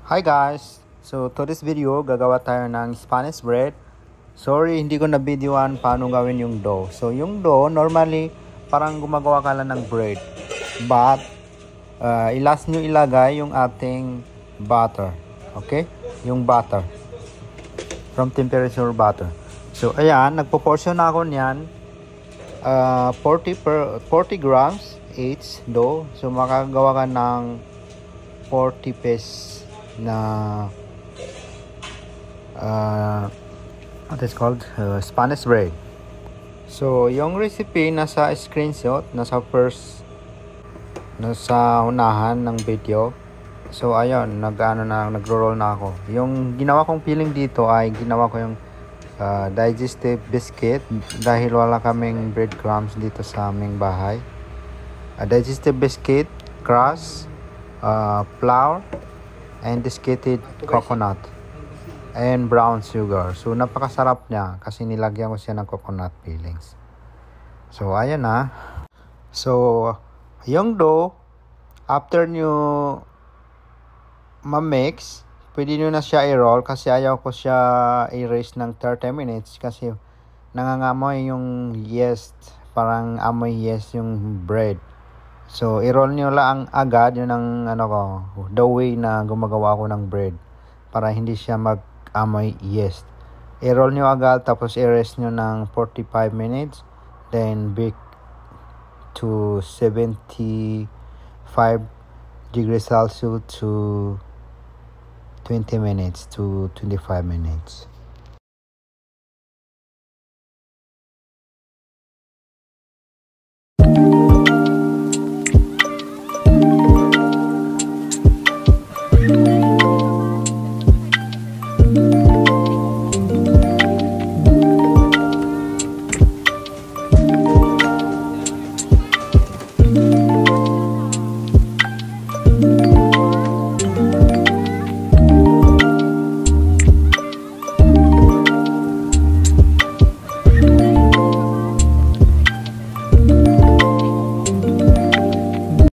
Hi guys! So to this video, gagawa tayo ng Spanish bread. Sorry, hindi ko na-videoan paano gawin yung dough. So yung dough, normally, parang gumagawa ka lang ng bread. But, last nyo ilagay yung ating butter. Okay? Yung butter. From temperature butter. So ayan, nagpo-portion na ako niyan. 40 grams each dough. So makagawa ka ng 40 pieces na what is called Spanish bread. So yung recipe nasa screenshot, nasa unahan ng video. So ayun, nagro-roll na ako. Yung ginawa kong filling dito ay ginawa ko yung digestive biscuit dahil wala kaming breadcrumbs dito sa aming bahay. Digestive biscuit, crust, flour, and desiccated coconut and brown sugar. So napakasarap niya kasi nilagyan ko siya ng coconut fillings. So ayan na. So yung dough, after nyo ma-mix, pwede nyo na siya i-roll kasi ayaw ko siya i-raise ng 30 minutes kasi nangangamoy yung yeast, parang amoy yeast yung bread. So, i-roll nyo lang agad, yun ang the way na gumagawa ko ng bread para hindi siya mag-amoy yeast. I-roll nyo agad, tapos i-rest nyo ng 45 minutes, then bake to 75 degrees Celsius to 20 minutes to 25 minutes.